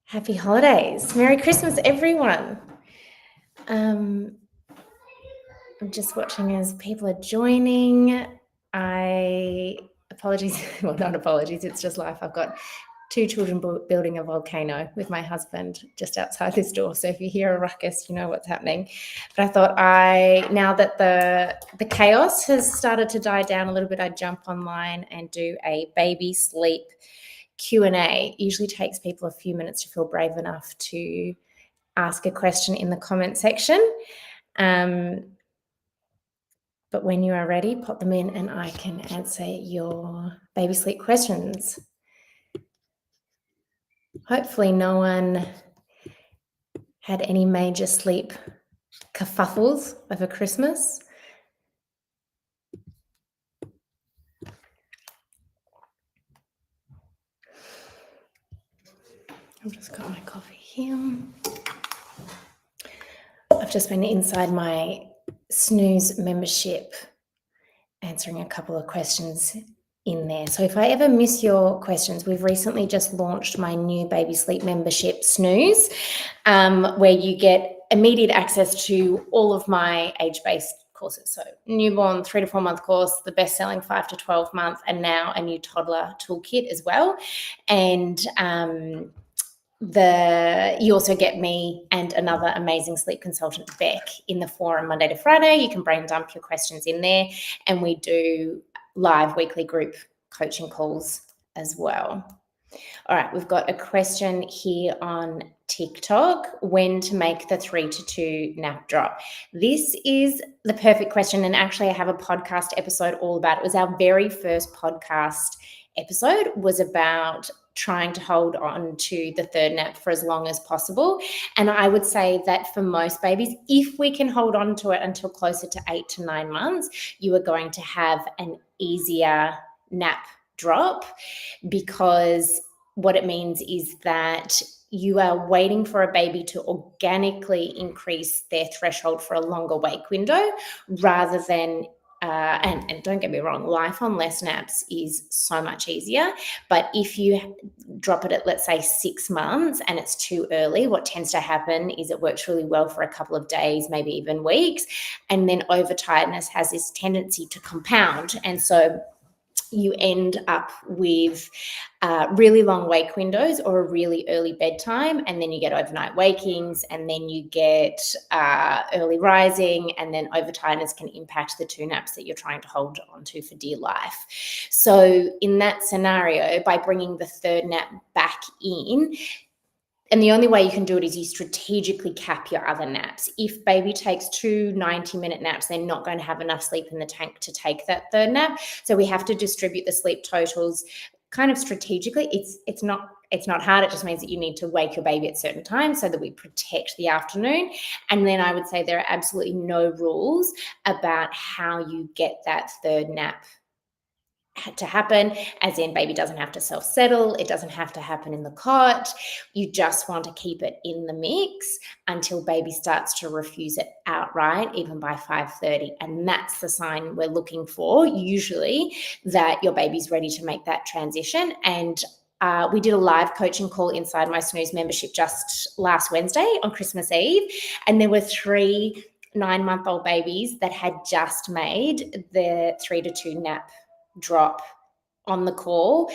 Happy holidays. Merry Christmas, everyone. I'm just watching as people are joining. Apologies, well, not apologies, it's just life. I've got two children building a volcano with my husband just outside this door. So if you hear a ruckus, you know what's happening. But I thought now that the chaos has started to die down a little bit, I'd jump online and do a baby sleep Q&A. It usually takes people a few minutes to feel brave enough to ask a question in the comment section. But when you are ready, pop them in and I can answer your baby sleep questions. Hopefully no one had any major sleep kerfuffles over Christmas. I've just got my coffee here. I've just been inside my Snooze membership answering a couple of questions in there. So if I ever miss your questions, we've recently just launched my new baby sleep membership, Snooze, where you get immediate access to all of my age-based courses. So newborn 3 to 4 month course, the best-selling 5 to 12 month, and now a new toddler toolkit as well. And you also get me and another amazing sleep consultant, Beck, in the forum Monday to Friday. You can brain dump your questions in there, and we do live weekly group coaching calls as well. All right, we've got a question here on TikTok, when to make the 3 to 2 nap drop. This is the perfect question, and actually I have a podcast episode all about it. It was our very first podcast episode, was about trying to hold on to the third nap for as long as possible. And I would say that for most babies, if we can hold on to it until closer to 8 to 9 months, you are going to have an easier nap drop, because what it means is that you are waiting for a baby to organically increase their threshold for a longer wake window rather than and don't get me wrong, life on less naps is so much easier. But if you drop it at, let's say, 6 months and it's too early, what tends to happen is it works really well for a couple of days, maybe even weeks. And then overtiredness has this tendency to compound. And so you end up with really long wake windows or a really early bedtime, and then you get overnight wakings, and then you get early rising, and then overtiredness can impact the 2 naps that you're trying to hold on to for dear life. So in that scenario, by bringing the third nap back in, and the only way you can do it is you strategically cap your other naps. If baby takes 2 90-minute naps, they're not going to have enough sleep in the tank to take that third nap. So we have to distribute the sleep totals kind of strategically. It's not hard. It just means that you need to wake your baby at certain times so that we protect the afternoon. And then I would say there are absolutely no rules about how you get that third nap to happen, as in baby doesn't have to self-settle, it doesn't have to happen in the cot. You just want to keep it in the mix until baby starts to refuse it outright, even by 5:30. And that's the sign we're looking for, usually, that your baby's ready to make that transition. And we did a live coaching call inside my Snooze membership just last Wednesday on Christmas Eve, and there were 3 9-month-old babies that had just made the 3 to 2 nap drop on the call,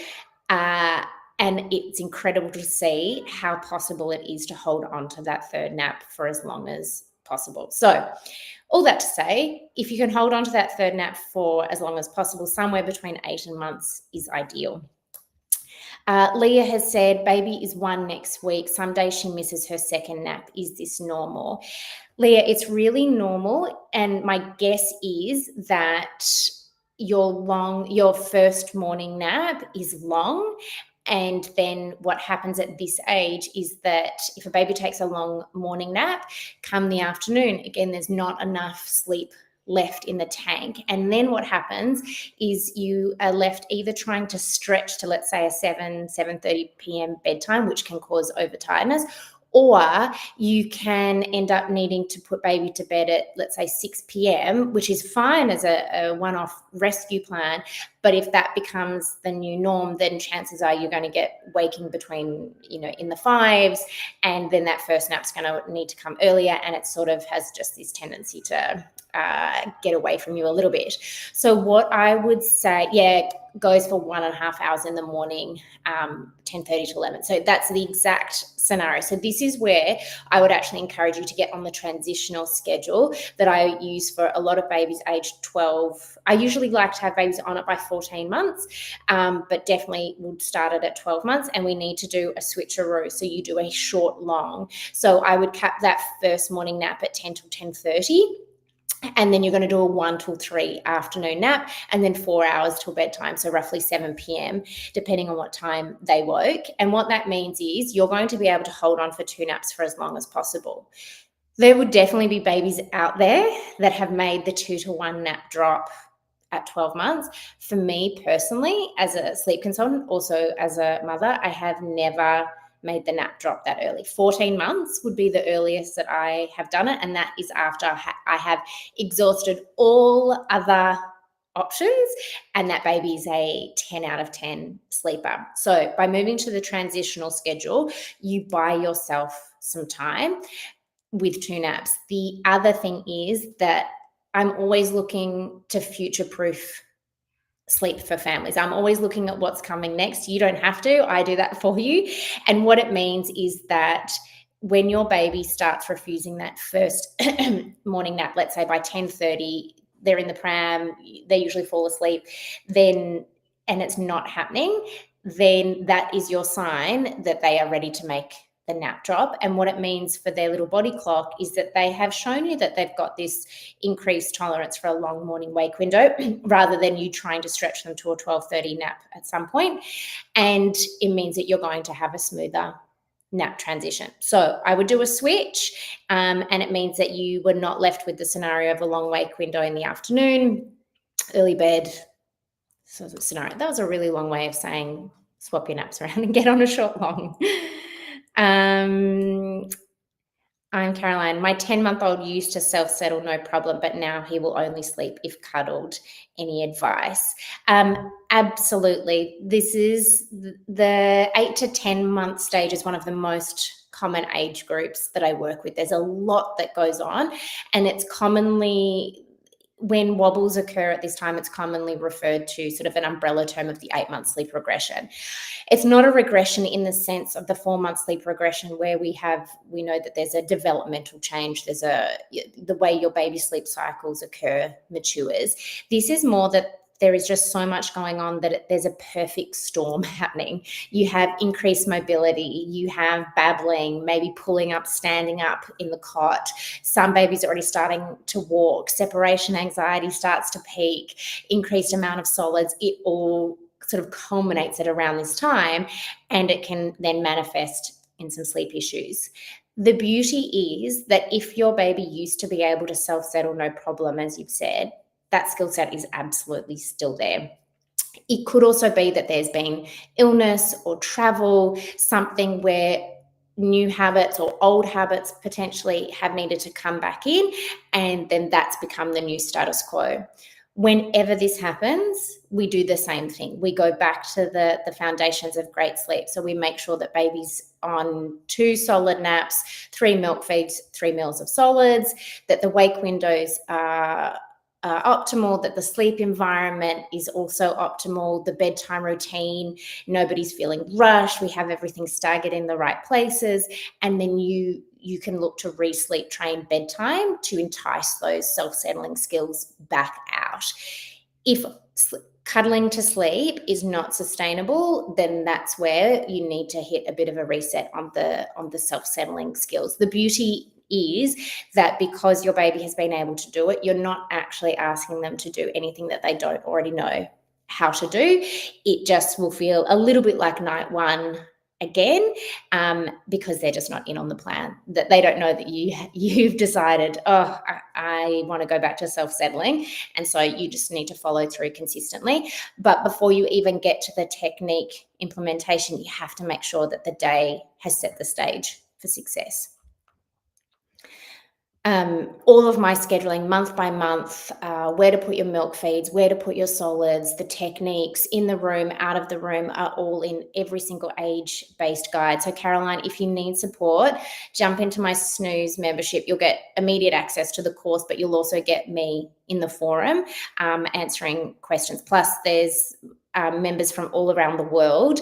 and it's incredible to see how possible it is to hold on to that third nap for as long as possible. So all that to say, if you can hold on to that third nap for as long as possible, somewhere between 8 and months is ideal. Leah has said baby is 1 next week. Some days she misses her second nap. Is this normal? Leah, it's really normal, and my guess is that your first morning nap is long, and then what happens at this age is that if a baby takes a long morning nap, come the afternoon, again, there's not enough sleep left in the tank. And then what happens is you are left either trying to stretch to, let's say, a 7:30 p.m. bedtime, which can cause overtiredness, Or you can end up needing to put baby to bed at, let's say, 6 p.m., which is fine as a one-off rescue plan. But if that becomes the new norm, then chances are you're going to get waking between, in the 5s, and then that first nap's going to need to come earlier, and it sort of has just this tendency to get away from you a little bit. So what I would say, goes for 1.5 hours in the morning, 10:30 to 11. So that's the exact scenario. So this is where I would actually encourage you to get on the transitional schedule that I use for a lot of babies aged 12. I usually like to have babies on it by 14 months, but definitely would start it at 12 months, and we need to do a switcheroo. So you do a short, long. So I would cap that first morning nap at 10 till 10:30. And then you're going to do a 1 till 3 afternoon nap, and then 4 hours till bedtime, so roughly 7 p.m., depending on what time they woke. And what that means is you're going to be able to hold on for 2 naps for as long as possible. There would definitely be babies out there that have made the 2 to 1 nap drop at 12 months. For me personally, as a sleep consultant, also as a mother, I have never made the nap drop that early. 14 months would be the earliest that I have done it, and that is after I have exhausted all other options, and that baby is a 10 out of 10 sleeper. So by moving to the transitional schedule, you buy yourself some time with 2 naps. The other thing is that I'm always looking to future-proof sleep for families. I'm always looking at what's coming next. You don't have to. I do that for you. And what it means is that when your baby starts refusing that first morning nap, let's say by 10:30, they're in the pram, they usually fall asleep, and it's not happening, then that is your sign that they are ready to make the nap drop. And what it means for their little body clock is that they have shown you that they've got this increased tolerance for a long morning wake window rather than you trying to stretch them to a 12:30 nap at some point. And it means that you're going to have a smoother nap transition. So I would do a switch, and it means that you were not left with the scenario of a long wake window in the afternoon, early bed. So scenario. That was a really long way of saying swap your naps around and get on a short long. I'm Caroline. My 10-month-old used to self-settle, no problem, but now he will only sleep if cuddled. Any advice? Absolutely. This is the 8 to 10 month stage is one of the most common age groups that I work with. There's a lot that goes on, and it's commonly, when wobbles occur at this time, it's commonly referred to sort of an umbrella term of the 8-month sleep regression. It's not a regression in the sense of the 4-month sleep regression where we know that there's a developmental change. There's the way your baby sleep cycles occur matures. This is more that there is just so much going on that there's a perfect storm happening. You have increased mobility, you have babbling, maybe pulling up, standing up in the cot. Some babies are already starting to walk. Separation anxiety starts to peak, increased amount of solids. It all sort of culminates at around this time, and it can then manifest in some sleep issues. The beauty is that if your baby used to be able to self-settle, no problem, as you've said, that skill set is absolutely still there. It could also be that there's been illness or travel, something where new habits or old habits potentially have needed to come back in, and then that's become the new status quo. Whenever this happens, we do the same thing. We go back to the foundations of great sleep. So we make sure that baby's on 2 solid naps, 3 milk feeds, 3 meals of solids, that the wake windows are optimal, that the sleep environment is also optimal, the bedtime routine, nobody's feeling rushed, we have everything staggered in the right places, and then you can look to re-sleep train bedtime to entice those self-settling skills back out. If cuddling to sleep is not sustainable, then that's where you need to hit a bit of a reset on the self-settling skills. The beauty is that because your baby has been able to do it, you're not actually asking them to do anything that they don't already know how to do. It just will feel a little bit like night one again, because they're just not in on the plan, that they don't know that you've decided, I want to go back to self-settling, and so you just need to follow through consistently. But before you even get to the technique implementation, you have to make sure that the day has set the stage for success. All of my scheduling month by month, where to put your milk feeds, where to put your solids, the techniques in the room, out of the room are all in every single age-based guide. So Caroline, if you need support, jump into my Snooze membership. You'll get immediate access to the course, but you'll also get me in the forum answering questions. Plus there's members from all around the world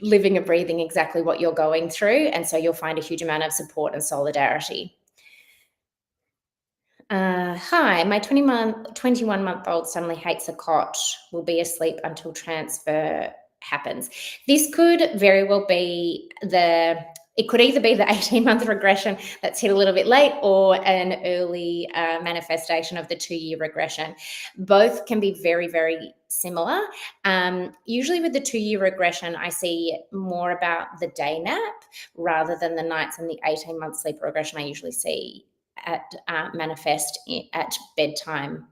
living and breathing exactly what you're going through. And so you'll find a huge amount of support and solidarity. Hi, my 21-month-old suddenly hates a cot, will be asleep until transfer happens. This could very well be it could either be the 18-month regression that's hit a little bit late or an early manifestation of the 2-year regression. Both can be very, very similar. Usually with the 2-year regression, I see more about the day nap rather than the nights, and the 18-month sleep regression I usually see manifest at bedtime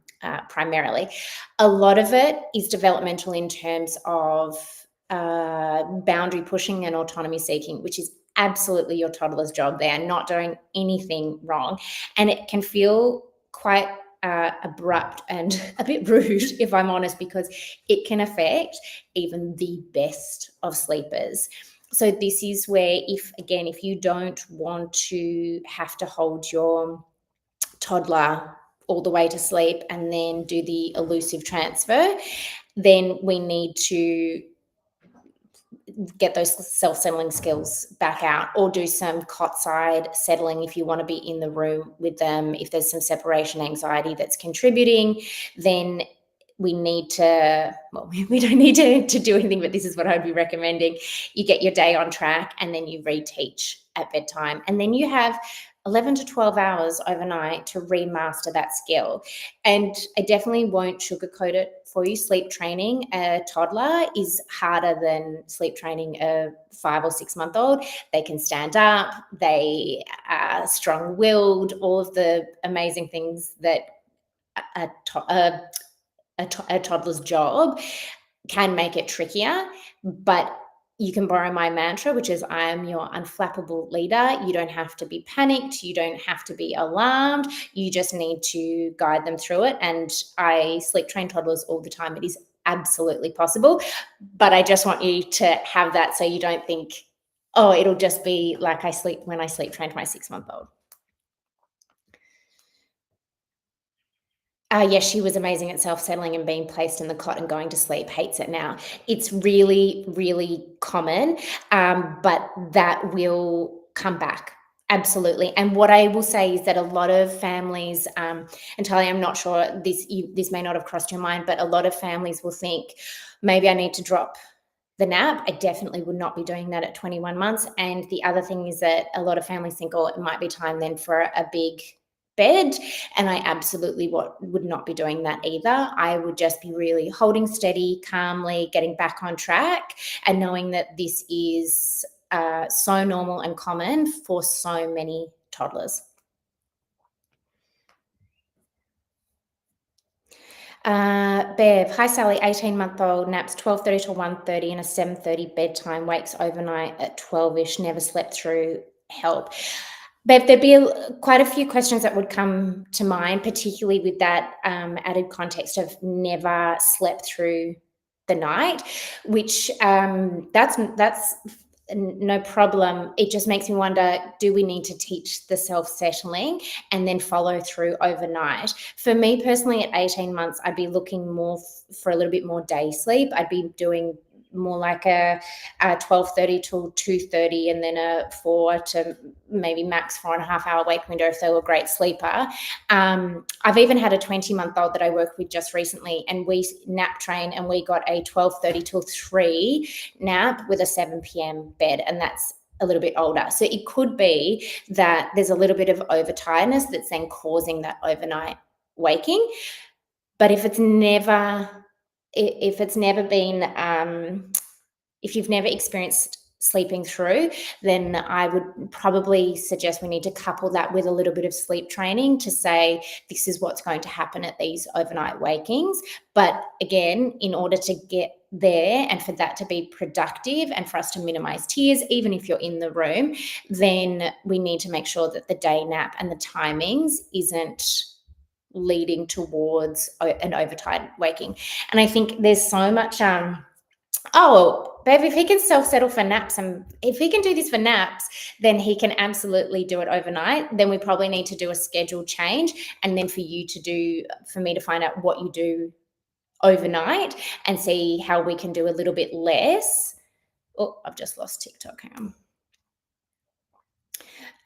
primarily. A lot of it is developmental in terms of boundary pushing and autonomy seeking, which is absolutely your toddler's job. They are not doing anything wrong. And it can feel quite abrupt and a bit rude, if I'm honest, because it can affect even the best of sleepers. So this is where, if you don't want to have to hold your toddler all the way to sleep and then do the elusive transfer, then we need to get those self-settling skills back out, or do some cot side settling if you want to be in the room with them. If there's some separation anxiety that's contributing, then we need to, we don't need to do anything, but this is what I'd be recommending. You get your day on track and then you reteach at bedtime. And then you have 11 to 12 hours overnight to remaster that skill. And I definitely won't sugarcoat it for you. Sleep training a toddler is harder than sleep training a 5 or 6 month old. They can stand up, they are strong-willed, all of the amazing things that a toddler's job can make it trickier. But you can borrow my mantra, which is, I am your unflappable leader. You don't have to be panicked. You don't have to be alarmed. You just need to guide them through it. And I sleep train toddlers all the time. It is absolutely possible. But I just want you to have that, so you don't think, oh, it'll just be like when I sleep trained my 6-month-old. Yes, she was amazing at self-settling and being placed in the cot and going to sleep. Hates it now. It's really, really common, but that will come back. Absolutely. And what I will say is that a lot of families, and Talia, I'm not sure, this may not have crossed your mind, but a lot of families will think, maybe I need to drop the nap. I definitely would not be doing that at 21 months. And the other thing is that a lot of families think, oh, it might be time then for a big bed, and I absolutely would not be doing that either. I would just be really holding steady, calmly, getting back on track, and knowing that this is so normal and common for so many toddlers. Bev, hi Sally, 18-month-old, naps 12:30 to 1:30 and a 7:30 bedtime, wakes overnight at 12-ish, never slept through, help. Bev, there'd be quite a few questions that would come to mind, particularly with that added context of never slept through the night, which that's no problem. It just makes me wonder, do we need to teach the self-settling and then follow through overnight? For me personally, at 18 months, I'd be looking more for a little bit more day sleep. I'd be doing more like a 12:30 till 2:30, and then a 4 to maybe max 4.5 hour wake window if they were a great sleeper. I've even had a 20-month-old that I worked with just recently, and we nap train, and we got a 12:30 till 3 nap with a 7 p.m. bed, and that's a little bit older. So it could be that there's a little bit of overtiredness that's then causing that overnight waking. But if it's never been, if you've never experienced sleeping through, then I would probably suggest we need to couple that with a little bit of sleep training to say, this is what's going to happen at these overnight wakings. But again, in order to get there and for that to be productive and for us to minimize tears, even if you're in the room, then we need to make sure that the day nap and the timings isn't leading towards an overtired waking. And I think there's so much, oh, babe, if he can self-settle for naps and if he can do this for naps, then he can absolutely do it overnight. Then we probably need to do a schedule change. And then for me to find out what you do overnight and see how we can do a little bit less. Oh, I've just lost TikTok. Hang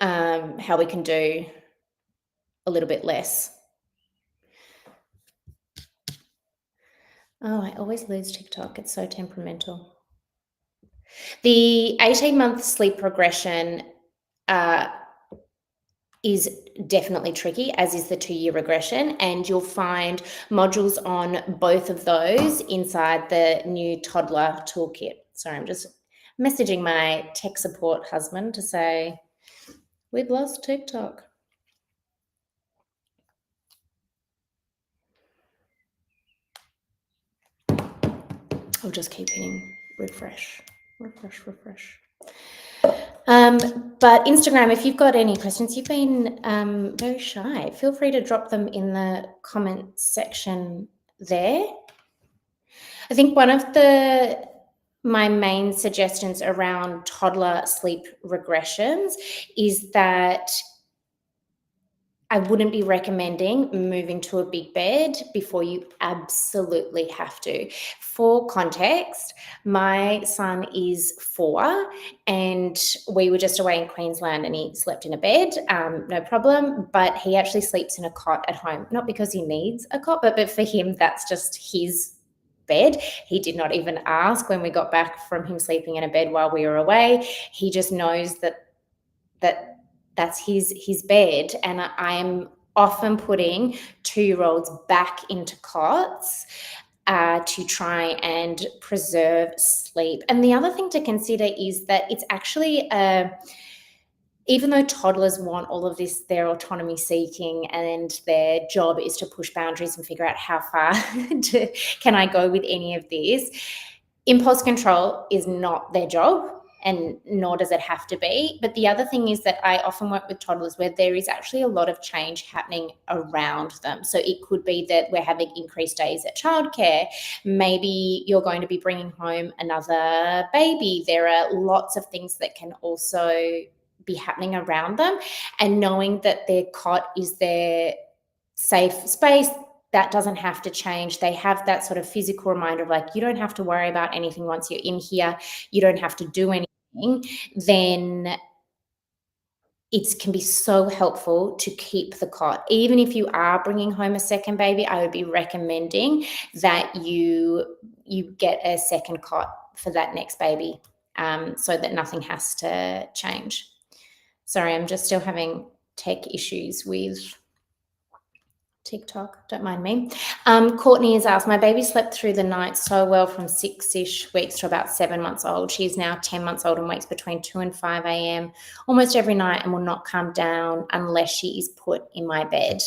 on. How we can do a little bit less. Oh, I always lose TikTok. It's so temperamental. The 18-month sleep regression is definitely tricky, as is the 2-year regression, and you'll find modules on both of those inside the new toddler toolkit. Sorry, I'm just messaging my tech support husband to say, we've lost TikTok. I'll just keep hitting refresh. But Instagram, if you've got any questions, you've been very shy. Feel free to drop them in the comment section there. I think one of my main suggestions around toddler sleep regressions is that I wouldn't be recommending moving to a big bed before you absolutely have to. For context, my son is 4 and we were just away in Queensland and he slept in a bed, no problem, but he actually sleeps in a cot at home, not because he needs a cot, but for him, that's just his bed. He did not even ask when we got back from him sleeping in a bed while we were away. He just knows that's his bed, and I am often putting 2-year-olds back into cots to try and preserve sleep. And the other thing to consider is that it's actually even though toddlers want all of this, their autonomy seeking and their job is to push boundaries and figure out how far can I go with any of this, impulse control is not their job. And nor does it have to be. But the other thing is that I often work with toddlers where there is actually a lot of change happening around them. So it could be that we're having increased days at childcare. Maybe you're going to be bringing home another baby. There are lots of things that can also be happening around them. And knowing that their cot is their safe space, that doesn't have to change. They have that sort of physical reminder of like, you don't have to worry about anything once you're in here. You don't have to do anything. Then it can be so helpful to keep the cot. Even if you are bringing home a second baby, I would be recommending that you get a second cot for that next baby, so that nothing has to change. Sorry, I'm just still having tech issues with TikTok, don't mind me. Courtney has asked, my baby slept through the night so well from 6-ish weeks to about 7 months old. She's now 10 months old and wakes between 2 and 5 a.m. almost every night and will not calm down unless she is put in my bed.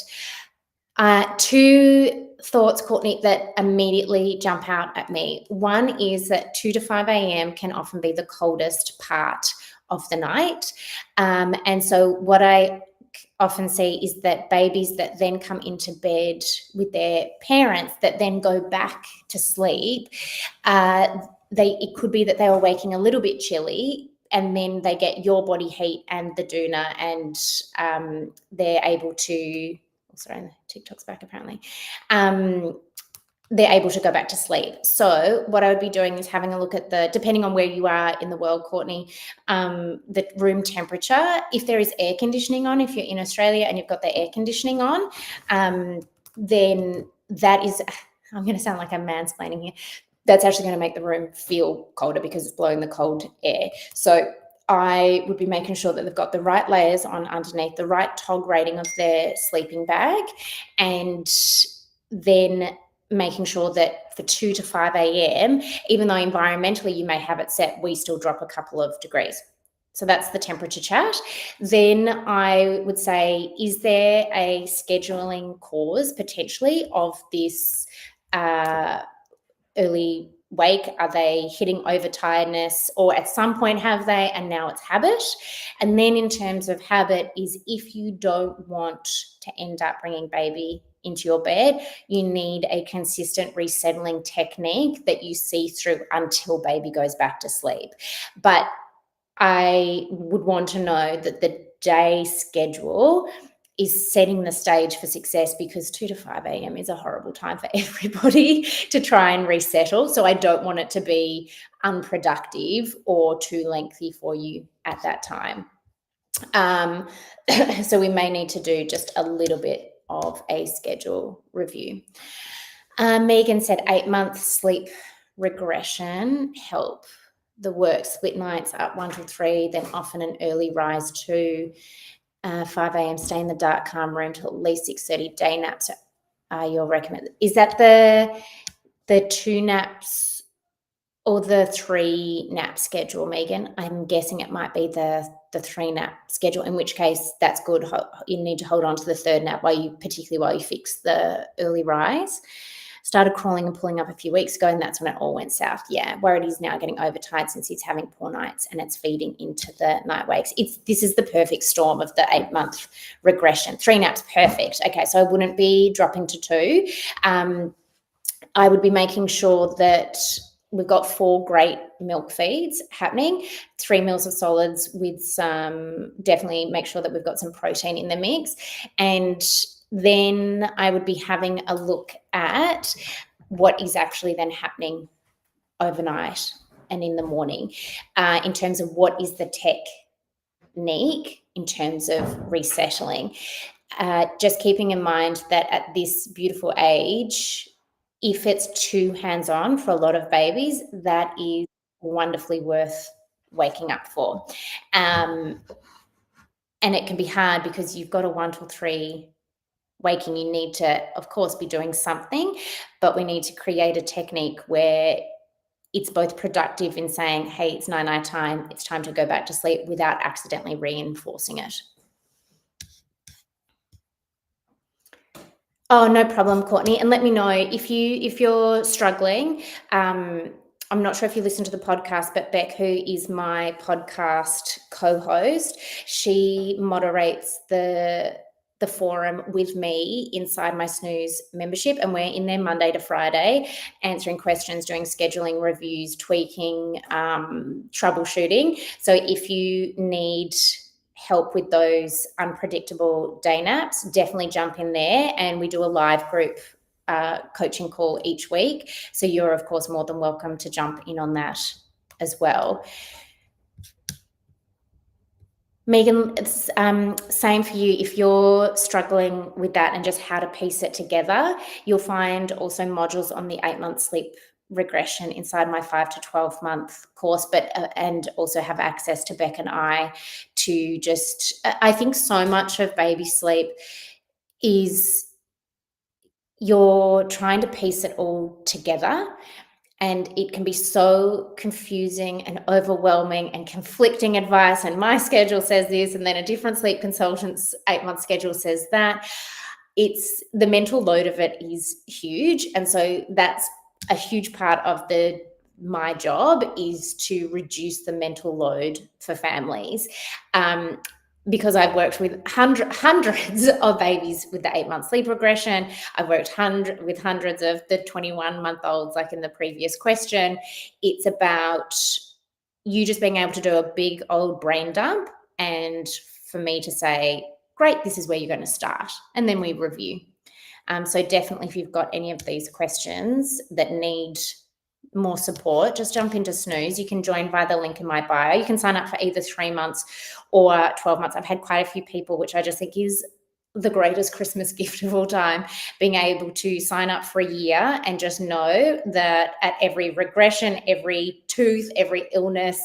2 thoughts, Courtney, that immediately jump out at me. One is that 2 to 5 a.m. can often be the coldest part of the night. And so what I often see is that babies that then come into bed with their parents that then go back to sleep, it could be that they were waking a little bit chilly and then they get your body heat and the doona and they're able to, sorry, TikTok's back apparently. They're able to go back to sleep. So what I would be doing is having a look at depending on where you are in the world, Courtney, the room temperature. If there is air conditioning on, if you're in Australia and you've got the air conditioning on, then that is, I'm going to sound like I'm mansplaining here, that's actually going to make the room feel colder because it's blowing the cold air. So I would be making sure that they've got the right layers on underneath, the right TOG rating of their sleeping bag, and then making sure that for 2 to 5 a.m., even though environmentally you may have it set, we still drop a couple of degrees. So that's the temperature chat. Then I would say, is there a scheduling cause potentially of this early wake? Are they hitting overtiredness, or at some point have they, and now it's habit? And then in terms of habit is if you don't want to end up bringing baby into your bed, you need a consistent resettling technique that you see through until baby goes back to sleep. But I would want to know that the day schedule is setting the stage for success, because 2 to 5 a.m. is a horrible time for everybody to try and resettle. So I don't want it to be unproductive or too lengthy for you at that time. So we may need to do just a little bit of a schedule review. Megan said 8-month sleep regression help. The work split nights up 1 till 3, then often an early rise 2, 5 a.m. stay in the dark, calm room till at least 6:30. Day naps are your recommend. Is that the 2 naps or the 3 nap schedule, Megan? I'm guessing it might be the 3 nap schedule, in which case that's good. You need to hold on to the 3rd nap particularly while you fix the early rise. Started crawling and pulling up a few weeks ago, and that's when it all went south. Yeah, worried he's now getting overtired since he's having poor nights and it's feeding into the night wakes. This is the perfect storm of the 8-month regression. 3 naps, perfect. Okay, so I wouldn't be dropping to 2. I would be making sure that we've got 4 great milk feeds happening, 3 meals of solids with definitely make sure that we've got some protein in the mix. And then I would be having a look at what is actually then happening overnight and in the morning, in terms of what is the technique in terms of resettling. Just keeping in mind that at this beautiful age, if it's too hands-on for a lot of babies, that is wonderfully worth waking up for. And it can be hard because you've got a 1 till 3 waking. You need to, of course, be doing something, but we need to create a technique where it's both productive in saying, hey, it's night time, it's time to go back to sleep, without accidentally reinforcing it. Oh, no problem, Courtney. And let me know if you're struggling. I'm not sure if you listen to the podcast, but Beck, who is my podcast co-host, she moderates the forum with me inside my Snooze membership, and we're in there Monday to Friday answering questions, doing scheduling reviews, tweaking, troubleshooting. So if you need help with those unpredictable day naps, definitely jump in there, and we do a live group coaching call each week. So you're, of course, more than welcome to jump in on that as well. Megan, it's same for you. If you're struggling with that and just how to piece it together, you'll find also modules on the 8-month sleep regression inside my 5 to 12 month course, but and also have access to Beck and I to just, I think so much of baby sleep is you're trying to piece it all together, and it can be so confusing and overwhelming and conflicting advice. And my schedule says this, and then a different sleep consultant's 8-month schedule says that. It's the mental load of it is huge. And so that's a huge part of my job, is to reduce the mental load for families. Because I've worked with hundreds of babies with the 8-month sleep regression. I've worked with hundreds of the 21-month-olds, like in the previous question. It's about you just being able to do a big old brain dump, and for me to say, great, this is where you're going to start. And then we review. So definitely, if you've got any of these questions that need more support, just jump into Snooze. You can join via the link in my bio. You can sign up for either 3 months or 12 months. I've had quite a few people, which I just think is the greatest Christmas gift of all time, being able to sign up for a year and just know that at every regression, every tooth, every illness,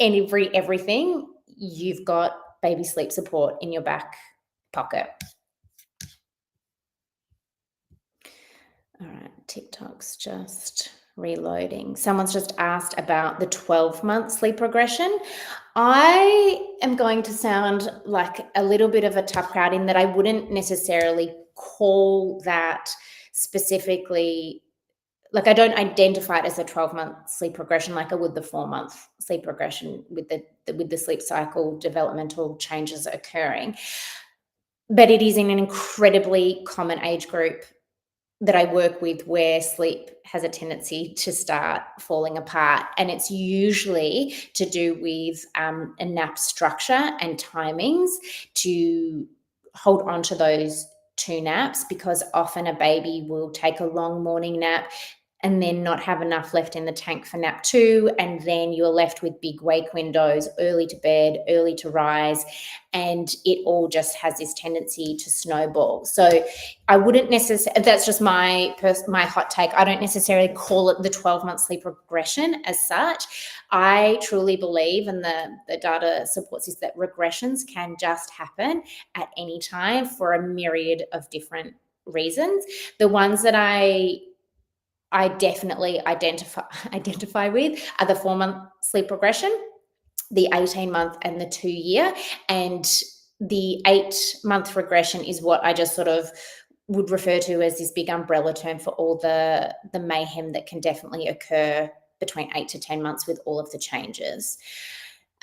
and everything, you've got baby sleep support in your back pocket. All right, TikTok's just reloading. Someone's just asked about the 12-month sleep regression. I am going to sound like a little bit of a tough crowd in that I wouldn't necessarily call that specifically like I don't identify it as a 12-month sleep regression like I would the 4-month sleep regression with the sleep cycle developmental changes occurring. But it is in an incredibly common age group that I work with where sleep has a tendency to start falling apart. And it's usually to do with a nap structure and timings to hold on to those 2 naps, because often a baby will take a long morning nap and then not have enough left in the tank for nap 2. And then you're left with big wake windows, early to bed, early to rise. And it all just has this tendency to snowball. So I wouldn't necessarily, that's just my hot take. I don't necessarily call it the 12-month sleep regression as such. I truly believe, and the data supports this, that regressions can just happen at any time for a myriad of different reasons. The ones that I definitely identify with are the 4-month sleep regression, the 18-month and the 2-year. And the 8-month regression is what I just sort of would refer to as this big umbrella term for all the mayhem that can definitely occur between 8 to 10 months with all of the changes.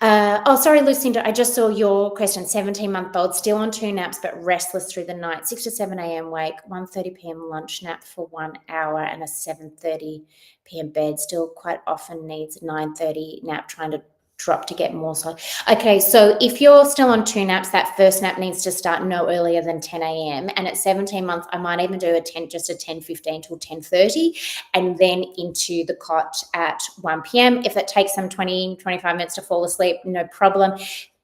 Sorry, Lucinda, I just saw your question. 17-month-old, still on 2 naps, but restless through the night. 6 to 7 a.m. wake, 1:30 p.m. lunch nap for 1 hour, and a 7:30 p.m. bed. Still quite often needs a 9:30 nap, trying to drop to get more. So, okay, so if you're still on 2 naps, that first nap needs to start no earlier than 10 a.m. And at 17 months, I might even do a 10:15 till 10:30, and then into the cot at 1 p.m. If it takes them 20, 25 minutes to fall asleep, no problem.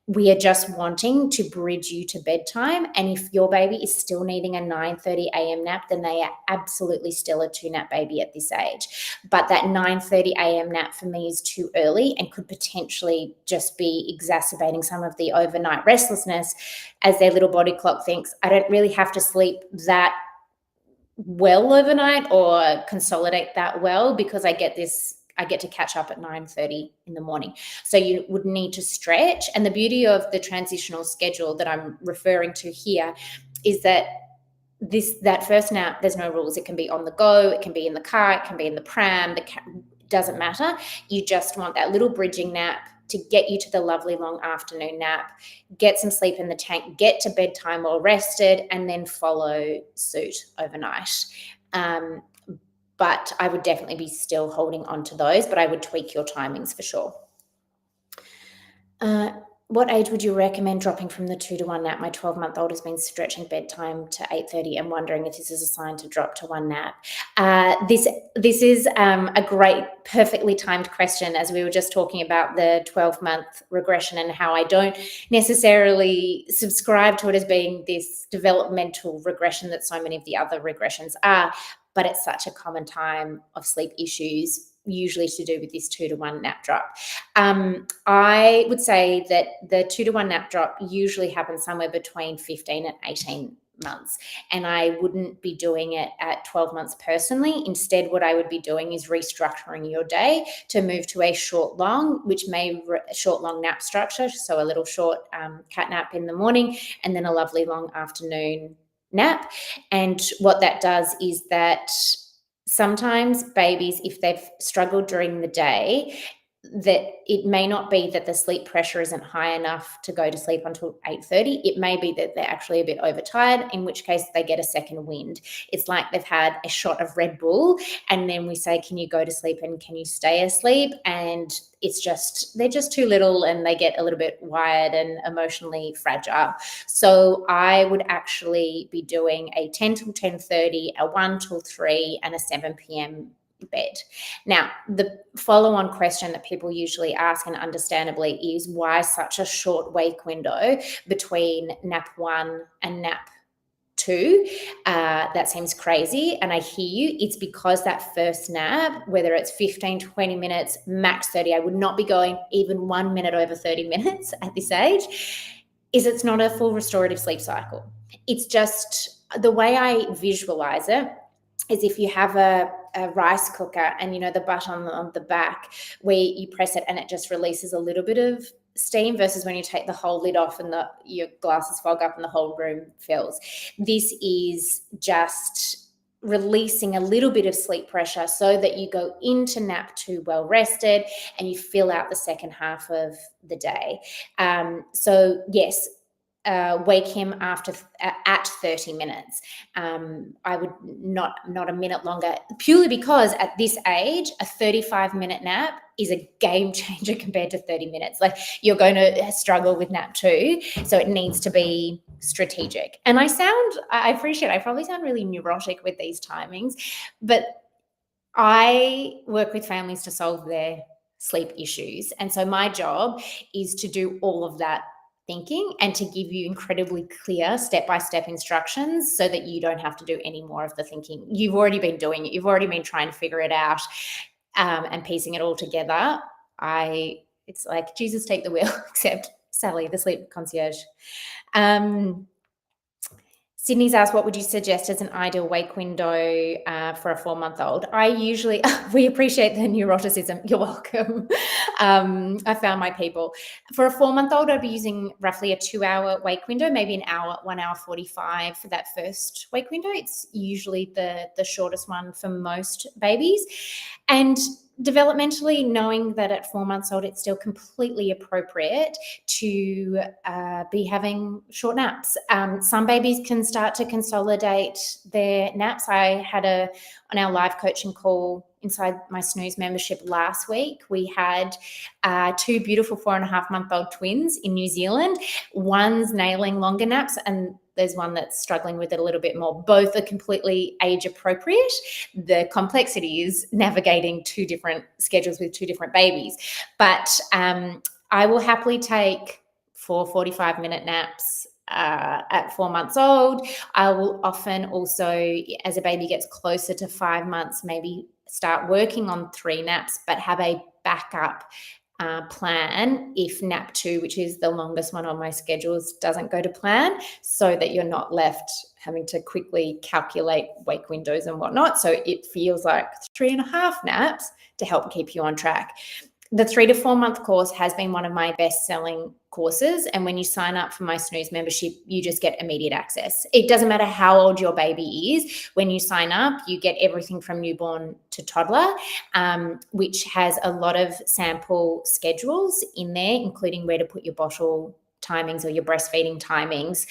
We are just wanting to bridge you to bedtime. And if your baby is still needing a 9:30 a.m. nap, then they are absolutely still a 2-nap baby at this age. But that 9:30 a.m. nap for me is too early and could potentially just be exacerbating some of the overnight restlessness, as their little body clock thinks, I don't really have to sleep that well overnight or consolidate that well, because I get to catch up at 9:30 in the morning. So you would need to stretch. And the beauty of the transitional schedule that I'm referring to here is that that first nap, there's no rules. It can be on the go, it can be in the car, it can be in the pram, doesn't matter. You just want that little bridging nap to get you to the lovely long afternoon nap, get some sleep in the tank, get to bedtime well rested, and then follow suit overnight. But I would definitely be still holding on to those, but I would tweak your timings for sure. What age would you recommend dropping from the 2 to 1 nap? My 12-month-old has been stretching bedtime to 8:30 and wondering if this is a sign to drop to 1 nap. This is a great, perfectly timed question, as we were just talking about the 12-month regression and how I don't necessarily subscribe to it as being this developmental regression that so many of the other regressions are, but it's such a common time of sleep issues, usually to do with this 2 to 1 nap drop. I would say that the 2 to 1 nap drop usually happens somewhere between 15 and 18 months. And I wouldn't be doing it at 12 months personally. Instead, what I would be doing is restructuring your day to move to a short long, which may short long nap structure. So a little short cat nap in the morning and then a lovely long afternoon nap. And what that does is that sometimes babies, if they've struggled during the day, that it may not be that the sleep pressure isn't high enough to go to sleep until 8:30. It may be that they're actually a bit overtired, in which case they get a second wind. It's like they've had a shot of Red Bull, and then we say, can you go to sleep and can you stay asleep? And they're just too little and they get a little bit wired and emotionally fragile. So I would actually be doing a 10 till 10:30, a 1 till 3, and a 7 p.m. bed. Now, the follow-on question that people usually ask, and understandably, is why such a short wake window between nap 1 and nap 2? That seems crazy, and I hear you. It's because that first nap, whether it's 15, 20 minutes, max 30, I would not be going even 1 minute over 30 minutes at this age, it's not a full restorative sleep cycle. It's just the way I visualize it is if you have a rice cooker and, the button on the back where you press it and it just releases a little bit of steam, versus when you take the whole lid off and your glasses fog up and the whole room fills. This is just releasing a little bit of sleep pressure so that you go into nap 2 well rested and you fill out the second half of the day. So yes, wake him at 30 minutes. I would not a minute longer, purely because at this age, a 35-minute nap is a game changer compared to 30 minutes. Like, you're going to struggle with nap 2, so it needs to be strategic. And I appreciate, I probably sound really neurotic with these timings, but I work with families to solve their sleep issues. And so my job is to do all of that thinking and to give you incredibly clear step-by-step instructions so that you don't have to do any more of the thinking. You've already been doing it. You've already been trying to figure it out, and piecing it all together. It's like, Jesus, take the wheel, except Sally, the sleep concierge. Sydney's asked, what would you suggest as an ideal wake window for a 4-month-old? We appreciate the neuroticism. You're welcome. I found my people. For a 4-month-old, I'd be using roughly a 2-hour wake window, maybe 1 hour 45 for that first wake window. It's usually the shortest one for most babies. And developmentally, knowing that at 4 months old, it's still completely appropriate to be having short naps. Some babies can start to consolidate their naps. I had on our live coaching call inside my Snooze membership last week, we had 2 beautiful 4.5-month-old twins in New Zealand. One's nailing longer naps, and there's one that's struggling with it a little bit more. Both are completely age appropriate. The complexity is navigating 2 different schedules with 2 different babies. But I will happily take 4 45-minute naps at 4 months old. I will often also, as a baby gets closer to 5 months, maybe start working on 3 naps, but have a backup plan if nap 2, which is the longest one on my schedules, doesn't go to plan, so that you're not left having to quickly calculate wake windows and whatnot. So it feels like 3.5 naps to help keep you on track. The 3 to 4 month course has been one of my best selling courses. And when you sign up for my Snooze membership, you just get immediate access. It doesn't matter how old your baby is. When you sign up, you get everything from newborn to toddler, which has a lot of sample schedules in there, including where to put your bottle timings or your breastfeeding timings,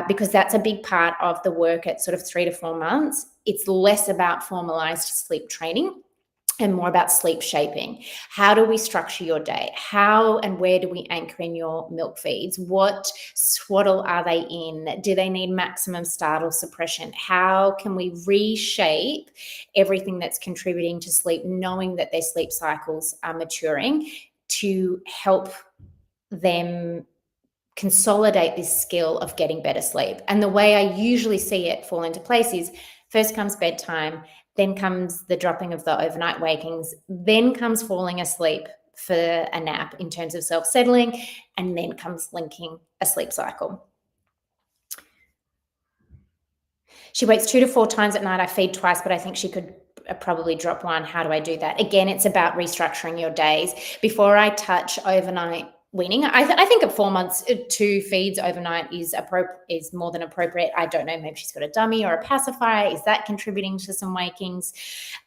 because that's a big part of the work at sort of 3 to 4 months. It's less about formalized sleep training and more about sleep shaping. How do we structure your day? How and where do we anchor in your milk feeds? What swaddle are they in? Do they need maximum startle suppression? How can we reshape everything that's contributing to sleep, knowing that their sleep cycles are maturing, to help them consolidate this skill of getting better sleep? And the way I usually see it fall into place is, first comes bedtime, then comes the dropping of the overnight wakings, then comes falling asleep for a nap in terms of self-settling, and then comes linking a sleep cycle. She wakes 2 to 4 times at night. I feed twice, but I think she could probably drop 1. How do I do that? Again, it's about restructuring your days. Before I touch overnight weaning, I think at 4 months, 2 feeds overnight is more than appropriate. I don't know, maybe she's got a dummy or a pacifier. Is that contributing to some wakings?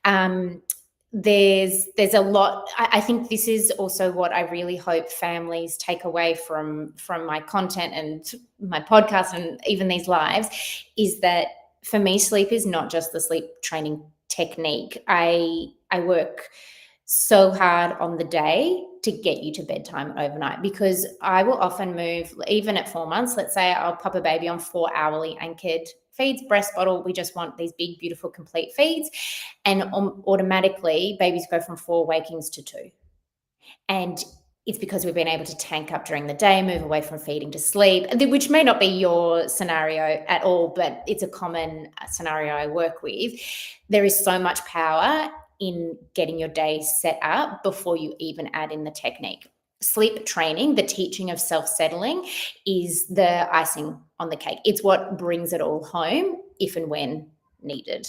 There's a lot. I think this is also what I really hope families take away from my content and my podcast and even these lives, is that for me, sleep is not just the sleep training technique. I work so hard on the day to get you to bedtime overnight, because I will often move, even at 4 months, let's say I'll pop a baby on 4 hourly anchored feeds, breast bottle. We just want these big, beautiful, complete feeds. And automatically babies go from 4 wakings to 2. And it's because we've been able to tank up during the day, move away from feeding to sleep, which may not be your scenario at all, but it's a common scenario I work with. There is so much power in getting your day set up before you even add in the technique. Sleep training, the teaching of self-settling, is the icing on the cake. It's what brings it all home if and when needed.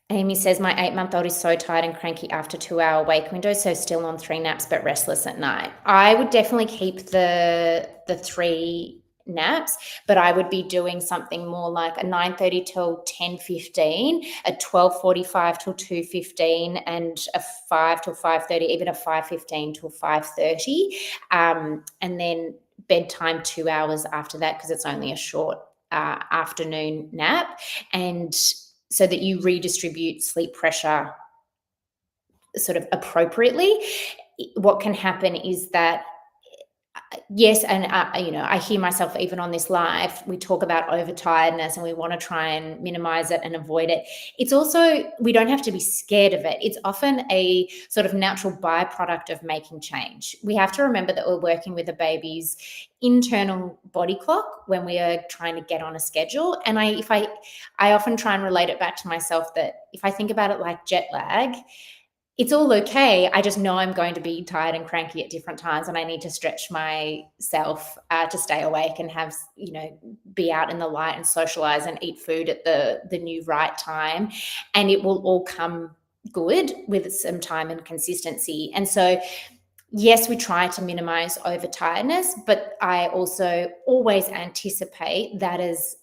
Amy says, my 8-month-old is so tired and cranky after 2-hour wake window, so still on 3 naps but restless at night. I would definitely keep the 3 naps, but I would be doing something more like a 9:30 till 10:15, a 12:45 till 2:15, and a 5 till 5:30, even a 5:15 till 5:30, and then bedtime 2 hours after that because it's only a short afternoon nap, and so that you redistribute sleep pressure sort of appropriately. What can happen is that, yes, and I hear myself even on this live, we talk about overtiredness and we want to try and minimize it and avoid it. It's also, we don't have to be scared of it. It's often a sort of natural byproduct of making change. We have to remember that we're working with a baby's internal body clock when we are trying to get on a schedule. And I often try and relate it back to myself, that if I think about it like jet lag, it's all okay. I just know I'm going to be tired and cranky at different times, and I need to stretch myself to stay awake and have, be out in the light and socialize and eat food at the new right time. And it will all come good with some time and consistency. And so, yes, we try to minimize overtiredness, but I also always anticipate that as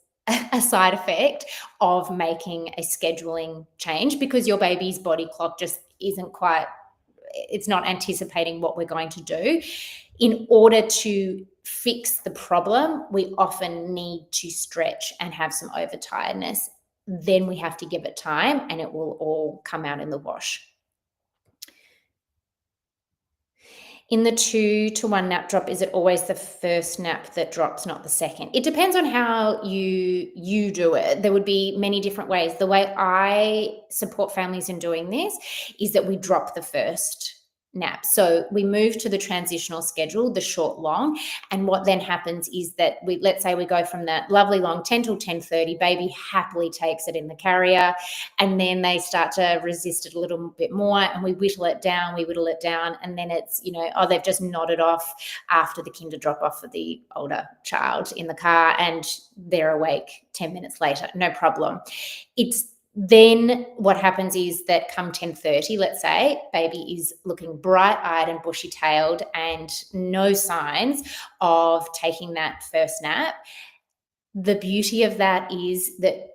a side effect of making a scheduling change, because your baby's body clock just isn't quite, it's not anticipating what we're going to do. In order to fix the problem, we often need to stretch and have some overtiredness. Then we have to give it time and it will all come out in the wash. In the 2-to-1 nap drop, is it always the first nap that drops, not the second? It depends on how you do it. There would be many different ways. The way I support families in doing this is that we drop the first nap. So we move to the transitional schedule, the short long. And what then happens is that let's say we go from that lovely long 10 till 10:30, baby happily takes it in the carrier, and then they start to resist it a little bit more, and we whittle it down, and then it's, they've just nodded off after the kinder drop off for the older child in the car, and they're awake 10 minutes later, no problem. It's then what happens is that come 10:30, let's say, baby is looking bright-eyed and bushy-tailed and no signs of taking that first nap. The beauty of that is that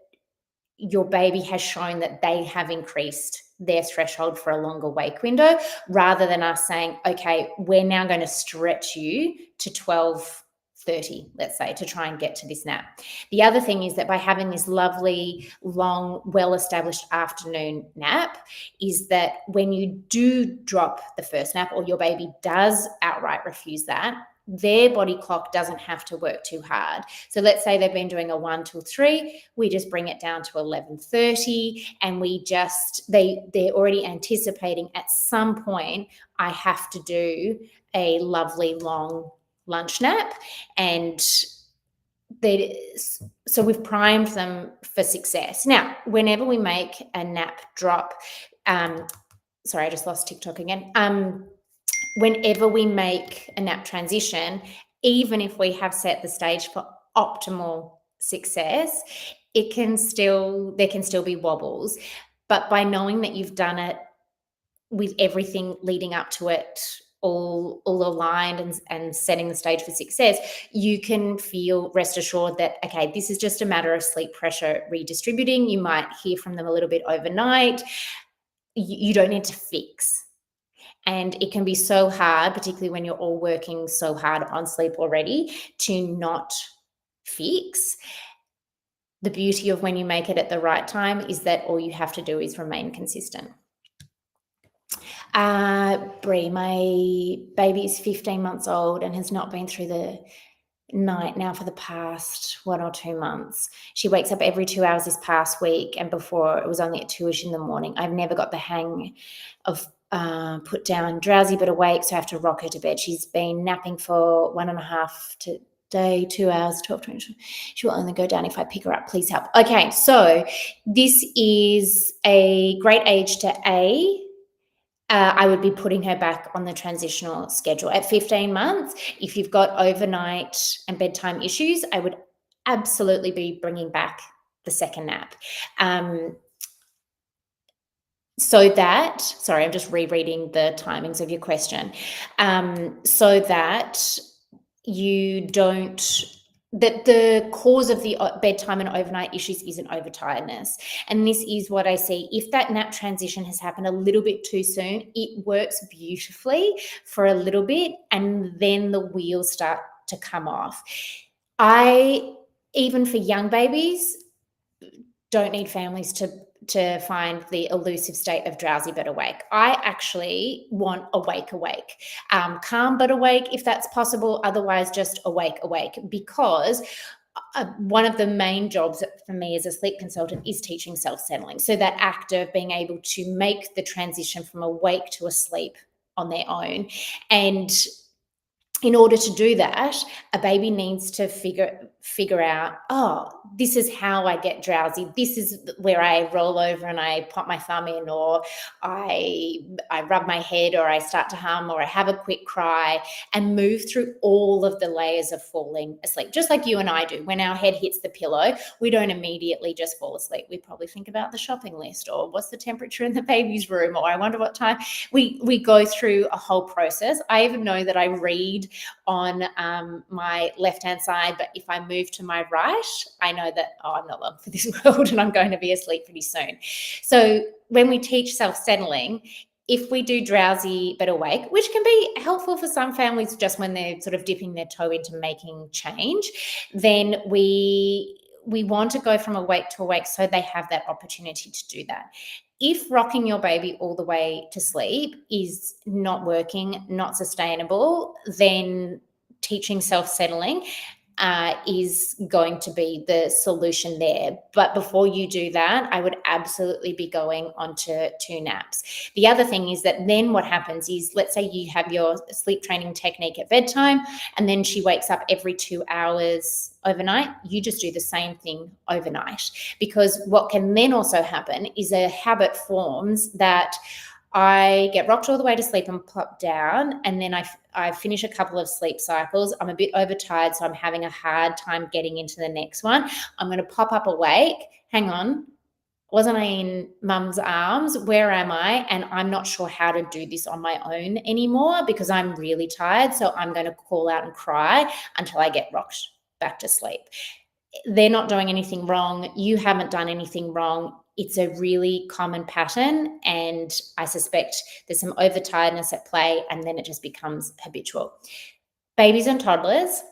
your baby has shown that they have increased their threshold for a longer wake window, rather than us saying, okay, we're now going to stretch you to 12:30, let's say, to try and get to this nap. The other thing is that by having this lovely, long, well-established afternoon nap, is that when you do drop the first nap, or your baby does outright refuse that, their body clock doesn't have to work too hard. So let's say they've been doing a 1 till 3, we just bring it down to 11:30, and they're already anticipating at some point I have to do a lovely long lunch nap, and so we've primed them for success. Now, whenever we make a nap drop, sorry, I just lost TikTok again. Whenever we make a nap transition, even if we have set the stage for optimal success, there can still be wobbles. But by knowing that you've done it with everything leading up to it all aligned and setting the stage for success, you can feel rest assured that, okay, this is just a matter of sleep pressure redistributing. You might hear from them a little bit overnight. You don't need to fix. And it can be so hard, particularly when you're all working so hard on sleep already, to not fix. The beauty of when you make it at the right time is that all you have to do is remain consistent. Brie, my baby is 15 months old and has not been through the night now for the past 1 or 2 months. She wakes up every 2 hours this past week, and before it was only at 2ish in the morning. I've never got the hang of put down, drowsy but awake, so I have to rock her to bed. She's been napping for 1.5 to day, 2 hours, 12, 20. She will only go down if I pick her up. Please help. Okay, so this is a great age to I would be putting her back on the transitional schedule. At 15 months, if you've got overnight and bedtime issues, I would absolutely be bringing back the second nap. Sorry, I'm just rereading the timings of your question. So that you don't, that the cause of the bedtime and overnight issues isn't overtiredness. And this is what I see. If that nap transition has happened a little bit too soon, it works beautifully for a little bit, and then the wheels start to come off. Even for young babies, don't need families to find the elusive state of drowsy but awake. I actually want awake, calm but awake if that's possible. Otherwise, just awake, because one of the main jobs for me as a sleep consultant is teaching self-settling. So that act of being able to make the transition from awake to asleep on their own. And in order to do that, a baby needs to figure out, oh, this is how I get drowsy. This is where I roll over and I pop my thumb in, or I rub my head, or I start to hum, or I have a quick cry, and move through all of the layers of falling asleep. Just like you and I do. When our head hits the pillow, we don't immediately just fall asleep. We probably think about the shopping list, or what's the temperature in the baby's room, or I wonder what time. We go through a whole process. I even know that I read on my left-hand side, but if I move to my right, I know that, oh, I'm not long for this world and I'm going to be asleep pretty soon. So when we teach self-settling, if we do drowsy but awake, which can be helpful for some families just when they're sort of dipping their toe into making change, then we want to go from awake to awake so they have that opportunity to do that. If rocking your baby all the way to sleep is not working, not sustainable, then teaching self-settling is going to be the solution there. But before you do that, I would absolutely be going onto 2 naps. The other thing is that then what happens is, let's say you have your sleep training technique at bedtime, and then she wakes up every 2 hours overnight. You just do the same thing overnight, because what can then also happen is a habit forms that I get rocked all the way to sleep and pop down, and then I finish a couple of sleep cycles. I'm a bit overtired, so I'm having a hard time getting into the next one. I'm going to pop up awake. Hang on. Wasn't I in mum's arms? Where am I? And I'm not sure how to do this on my own anymore because I'm really tired. So I'm going to call out and cry until I get rocked back to sleep. They're not doing anything wrong. You haven't done anything wrong. It's a really common pattern, and I suspect there's some overtiredness at play, and then it just becomes habitual. Babies and toddlers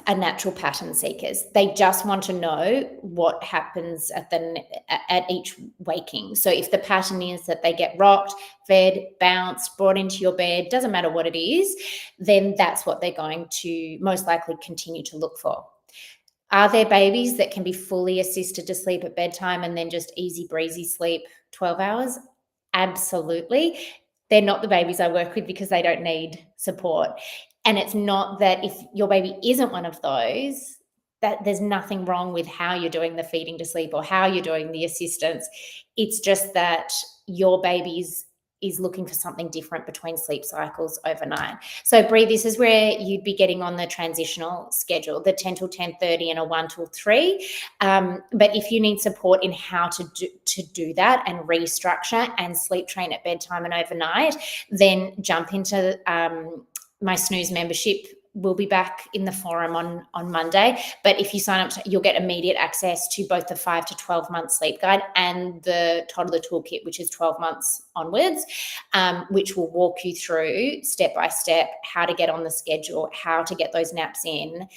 are natural pattern seekers. They just want to know what happens at each waking. So if the pattern is that they get rocked, fed, bounced, brought into your bed, doesn't matter what it is, then that's what they're going to most likely continue to look for. Are there babies that can be fully assisted to sleep at bedtime and then just easy breezy sleep 12 hours? Absolutely. They're not the babies I work with because they don't need support. And it's not that if your baby isn't one of those, that there's nothing wrong with how you're doing the feeding to sleep or how you're doing the assistance. It's just that your baby's is looking for something different between sleep cycles overnight. So Bree, this is where you'd be getting on the transitional schedule, the 10 till 10:30 and a 1 till 3. But if you need support in how to do that and restructure and sleep train at bedtime and overnight, then jump into my Snooze membership. We'll be back in the forum on Monday. But if you sign up, you'll get immediate access to both the 5 to 12 month sleep guide and the toddler toolkit, which is 12 months onwards, which will walk you through step by step how to get on the schedule, how to get those naps in.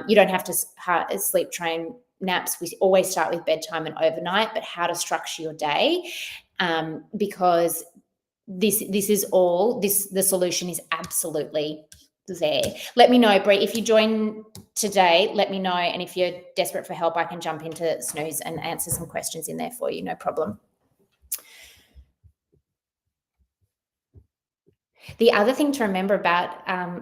You don't have to sleep train naps. We always start with bedtime and overnight, but how to structure your day, because this is all this. The solution is absolutely there. Let me know, Bree, if you join today, let me know. And if you're desperate for help, I can jump into Snooze and answer some questions in there for you. No problem. The other thing to remember about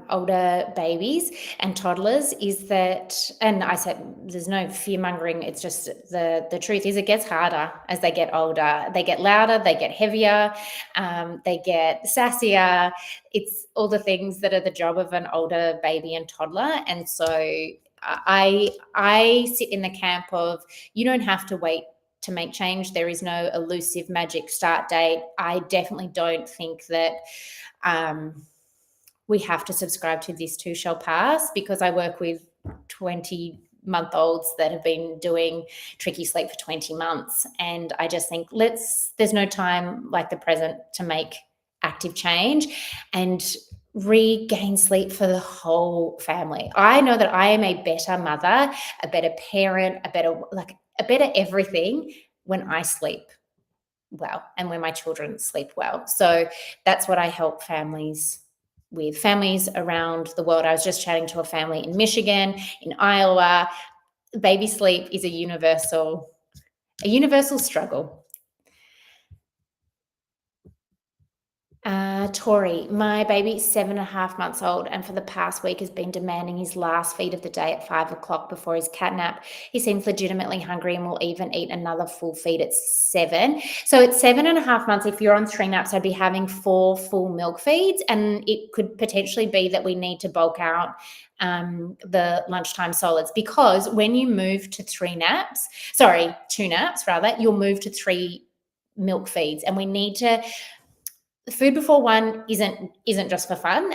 older babies and toddlers is that, and I said there's no fear-mongering, it's just the truth is it gets harder as they get older. They get louder, they get heavier, they get sassier. It's all the things that are the job of an older baby and toddler. And so I sit in the camp of you don't have to wait to make change. There is no elusive magic start date. I definitely don't think that we have to subscribe to this too shall pass, because I work with 20-month-olds that have been doing tricky sleep for 20 months. And I just think there's no time like the present to make active change and regain sleep for the whole family. I know that I am a better mother, a better parent, a better everything when I sleep well and when my children sleep well. So that's what I help families with. Families around the world. I was just chatting to a family in Michigan, in Iowa. Baby sleep is a universal struggle. Tori, my baby is 7.5 months old, and for the past week has been demanding his last feed of the day at 5 o'clock before his cat nap. He seems legitimately hungry and will even eat another full feed at 7. So at 7.5 months, if you're on 3 naps, I'd be having 4 full milk feeds, and it could potentially be that we need to bulk out the lunchtime solids, because when you move to 2 naps rather, you'll move to 3 milk feeds, and we need to. Food before 1 isn't just for fun.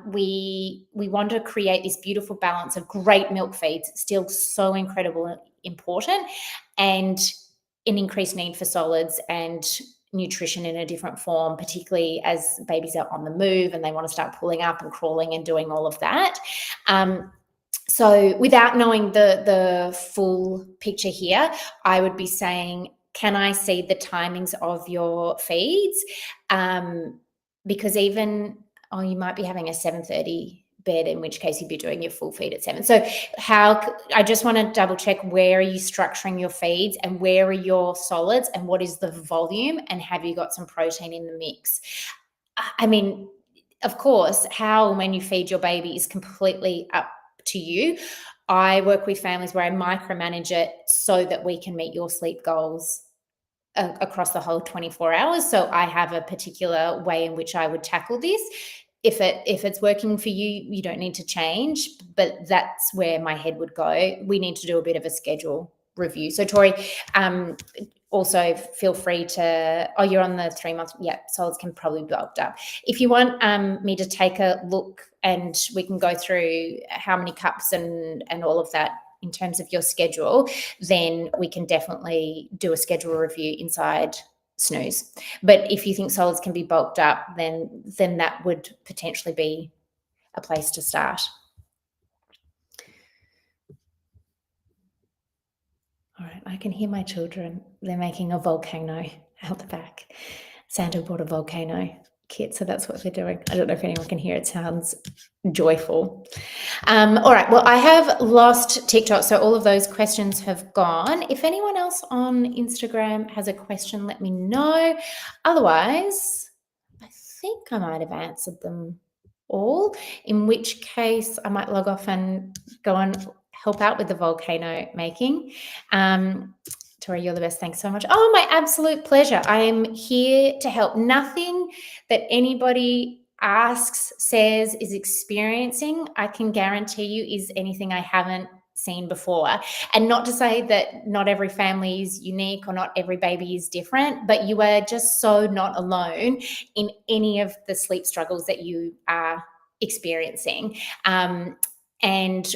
We want to create this beautiful balance of great milk feeds, still so incredibly important, and an increased need for solids and nutrition in a different form, particularly as babies are on the move and they want to start pulling up and crawling and doing all of that. So without knowing the full picture here, I would be saying, can I see the timings of your feeds? Because you might be having a 7:30 bed, in which case you'd be doing your full feed at 7. So I just want to double check, where are you structuring your feeds and where are your solids and what is the volume, and have you got some protein in the mix? I mean, of course, how and when you feed your baby is completely up to you. I work with families where I micromanage it so that we can meet your sleep goals across the whole 24 hours. So I have a particular way in which I would tackle this. If it's working for you, you don't need to change, but that's where my head would go. We need to do a bit of a schedule review. So Tori, also feel free to, you're on the 3 months. Yeah, solids can probably be bulked up. If you want me to take a look and we can go through how many cups and all of that in terms of your schedule, then we can definitely do a schedule review inside Snooze. But if you think solids can be bulked up, then that would potentially be a place to start. All right, I can hear my children. They're making a volcano out the back. Santa bought a volcano kit, so that's what they're doing. I don't know if anyone can hear it. Sounds joyful. All right, well, I have lost TikTok, so all of those questions have gone. If anyone else on Instagram has a question, let me know. Otherwise, I think I might have answered them all, in which case I might log off and go and help out with the volcano making. Tori, you're the best. Thanks so much. Oh, my absolute pleasure. I am here to help. Nothing that anybody asks, says, is experiencing, I can guarantee you, is anything I haven't seen before. And not to say that not every family is unique or not every baby is different, but you are just so not alone in any of the sleep struggles that you are experiencing. And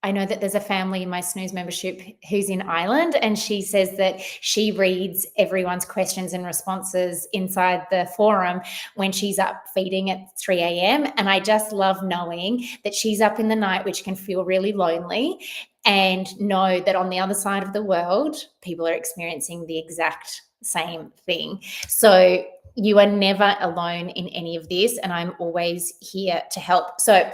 I know that there's a family in my Snooze membership who's in Ireland, and she says that she reads everyone's questions and responses inside the forum when she's up feeding at 3 a.m. And I just love knowing that she's up in the night, which can feel really lonely, and know that on the other side of the world, people are experiencing the exact same thing. So you are never alone in any of this, and I'm always here to help. So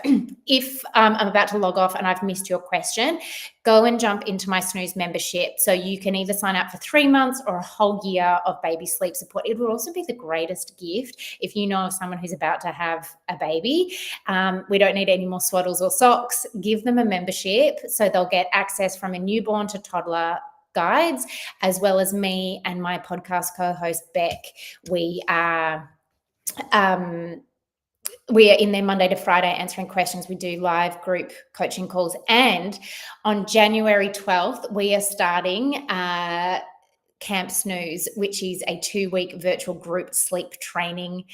if I'm about to log off and I've missed your question, go and jump into my Snooze membership. So you can either sign up for 3 months or a whole year of baby sleep support. It will also be the greatest gift if you know of someone who's about to have a baby. We don't need any more swaddles or socks. Give them a membership so they'll get access from a newborn to toddler guides, as well as me and my podcast co-host Beck. We are we are in there Monday to Friday answering questions. We do live group coaching calls. And on January 12th, we are starting Camp Snooze, which is a 2-week virtual group sleep training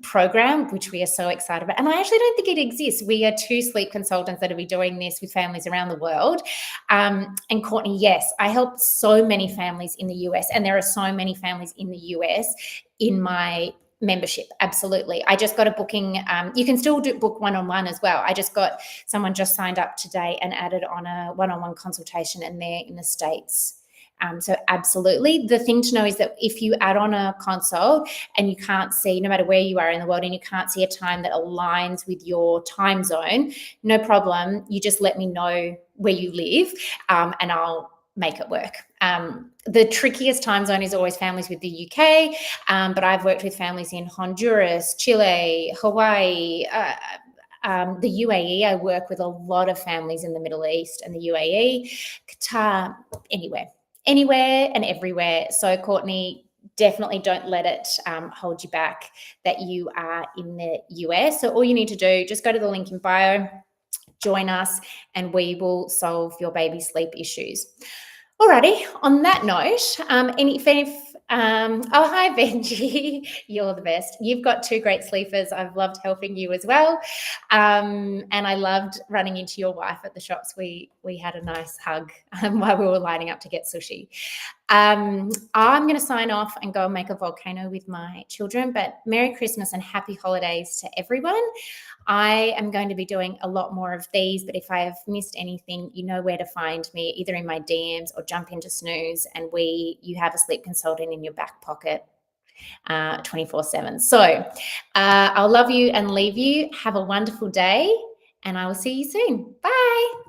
program, which we are so excited about. And I actually don't think it exists. We are 2 sleep consultants that will be doing this with families around the world. And Courtney, yes, I help so many families in the US, and there are so many families in the US in my membership. Absolutely. I just got a booking. You can still book one-on-one as well. I just got someone just signed up today and added on a one-on-one consultation, and they're in the States. So absolutely. The thing to know is that if you add on a consult and you can't see, no matter where you are in the world, and you can't see a time that aligns with your time zone, no problem. You just let me know where you live, and I'll make it work. The trickiest time zone is always families with the UK, but I've worked with families in Honduras, Chile, Hawaii, the UAE. I work with a lot of families in the Middle East and the UAE, Qatar, anywhere and everywhere. So Courtney, definitely don't let it hold you back that you are in the US. So all you need to do, just go to the link in bio, join us, and we will solve your baby sleep issues. Alrighty, on that note, oh, hi, Benji. You're the best. You've got 2 great sleepers. I've loved helping you as well. And I loved running into your wife at the shops. We had a nice hug while we were lining up to get sushi. I'm going to sign off and go and make a volcano with my children, but Merry Christmas and happy holidays to everyone. I am going to be doing a lot more of these, but if I have missed anything, you know where to find me, either in my DMs or jump into Snooze, and you have a sleep consultant in your back pocket 24/7. So I'll love you and leave you. Have a wonderful day, and I will see you soon. Bye.